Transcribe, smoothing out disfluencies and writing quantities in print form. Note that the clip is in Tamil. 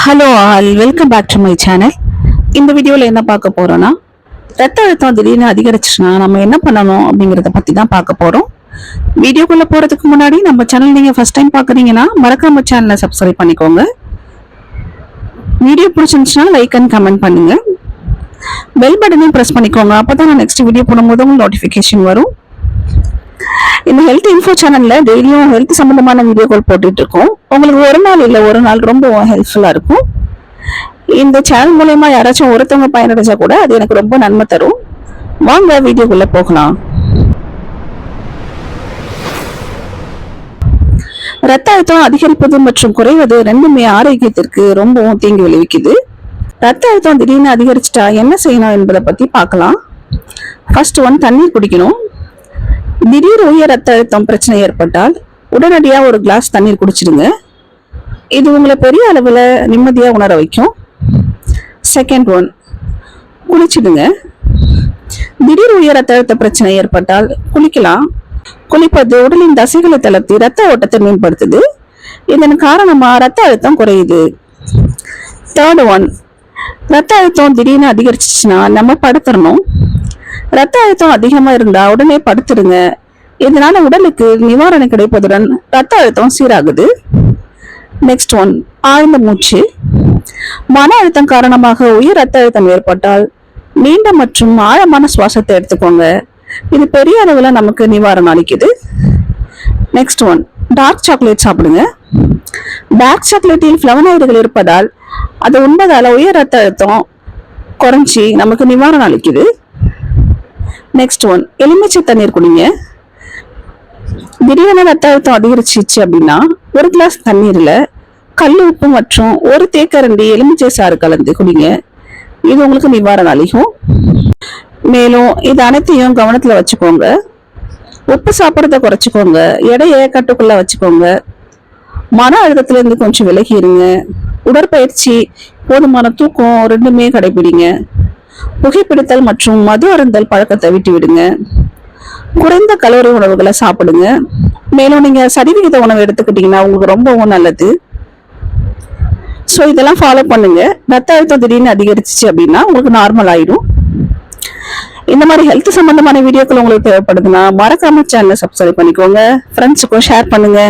Hello all, welcome back to my channel. இந்த வீடியோவில் என்ன பார்க்க போறோம்னா, ரத்த அழுத்தம் திடீர்னு அதிகரிச்சுன்னா நம்ம என்ன பண்ணணும் அப்படிங்கிறத பற்றி தான் பார்க்க போகிறோம். வீடியோக்குள்ளே போகிறதுக்கு முன்னாடி நம்ம சேனல் நீங்கள் ஃபர்ஸ்ட் டைம் பார்க்குறீங்கன்னா மறக்காம சேனலை சப்ஸ்கிரைப் பண்ணிக்கோங்க. வீடியோ பிடிச்சிருந்துச்சுன்னா லைக் அண்ட் கமெண்ட் பண்ணுங்க. பெல் பட்டனையும் ப்ரெஸ் பண்ணிக்கோங்க. அப்போ தான் நான் நெக்ஸ்ட் வீடியோ போடும்போது உங்களுக்கு நோட்டிஃபிகேஷன் வரும். இந்த ஹெல்த் இன்ஃபோ சேனல்ல டெய்லியும் ஹெல்த் சம்பந்தமான வீடியோக்கள் போட்டுட்டு இருக்கோம். உங்களுக்கு ஒரு நாள் இல்லை ஒரு நாள் ரொம்ப ஹெல்ப்ஃபுல்லா இருக்கும். இந்த சேனல் மூலயமா யாராச்சும் ஒருத்தவங்க பயனடைஞ்சா கூட அது எனக்கு ரொம்ப நன்மை தரும். வாங்க வீடியோக்குள்ள போகலாம். ரத்த அழுத்தம் அதிகரிப்பது மற்றும் குறைவது ரெண்டுமே ஆரோக்கியத்திற்கு ரொம்பவும் தீங்கு விளைவிக்குது. ரத்த அழுத்தம் திடீர்னு அதிகரிச்சுட்டா என்ன செய்யணும் என்பதை பத்தி பார்க்கலாம். ஃபர்ஸ்ட் தண்ணீர் குடிக்கணும். திடீர் உயர் ரத்த அழுத்தம் பிரச்சனை ஏற்பட்டால் உடனடியா ஒரு கிளாஸ் தண்ணீர் குடிச்சிடுங்க. இது உங்களை பெரிய அளவுல நிம்மதியா உணர வைக்கும். செகண்ட் குளிச்சிடுங்க. திடீர் உயர் ரத்த அழுத்த பிரச்சனை ஏற்பட்டால் குளிக்கலாம். குளிப்பது உடலின் தசைகளை தளர்த்தி ரத்த ஓட்டத்தை மேம்படுத்துது. இதன் காரணமா ரத்த அழுத்தம் குறையுது. தேர்ட் ரத்த அழுத்தம் திடீர்னு அதிகரிச்சுன்னா நம்ம படுத்துறணும். ரத்த அழுத்தம் அதிகமா இருந்தா உடனே படுத்துடுங்க. இதனால உடலுக்கு நிவாரணம் கிடைப்பதுடன் ரத்த அழுத்தம் சீராகுது. நெக்ஸ்ட் ஆழ்ந்த மூச்சு. மன அழுத்தம் காரணமாக உயர் ரத்த அழுத்தம் ஏற்பட்டால் நீண்ட மற்றும் ஆழமான சுவாசத்தை எடுத்துக்கோங்க. இது பெரிய அளவுல நமக்கு நிவாரணம் அளிக்குது. நெக்ஸ்ட் டார்க் சாக்லேட் சாப்பிடுங்க. டார்க் சாக்லேட்டில் ஃபிளவனாய்டுகள் இருப்பதால் அது உண்பதால உயர் ரத்த அழுத்தம் குறைஞ்சி நமக்கு நிவாரணம் அளிக்குது. நெக்ஸ்ட் எலுமிச்சை தண்ணீர் குடிங்க. திடீரென ரத்த அழுத்தம் அதிகரிச்சிச்சு அப்படின்னா ஒரு கிளாஸ் தண்ணீர்ல கல் உப்பு மற்றும் ஒரு தேக்கரண்டி எலுமிச்சை சாறு கலந்து குடிங்க. இது உங்களுக்கு நிவாரணம் அளிக்கும். மேலும் இது அனைத்தையும் கவனத்துல வச்சுக்கோங்க. உப்பு சாப்பிட்றத குறைச்சிக்கோங்க. எடையை கட்டுக்குள்ள வச்சுக்கோங்க. மன அழுத்தத்துல இருந்து கொஞ்சம் விலகி இருங்க. உடற்பயிற்சி, போதுமான தூக்கம் ரெண்டுமே கடைபிடிங்க. புகைப்பிடித்தல் மற்றும் மது அருந்தல் பழக்கத்தை விட்டு விடுங்க. குறைந்த கலோரி உணவுகளை சாப்பிடுங்க. மேலும் நீங்க சரிவிகித உணவு எடுத்துக்கிட்டீங்கன்னா உங்களுக்கு ரொம்பவும் நல்லது. ஸோ இதெல்லாம் ஃபாலோ பண்ணுங்க. ரத்த அழுத்தம் திடீர்னு அதிகரிச்சிச்சு அப்படின்னா உங்களுக்கு நார்மல் ஆயிடும். இந்த மாதிரி ஹெல்த் சம்பந்தமான வீடியோக்கள் உங்களுக்கு தேவைப்படுதுன்னா மறக்காம சேனலை சப்ஸ்கிரைப் பண்ணிக்கோங்க. ஃப்ரெண்ட்ஸுக்கும் ஷேர் பண்ணுங்க.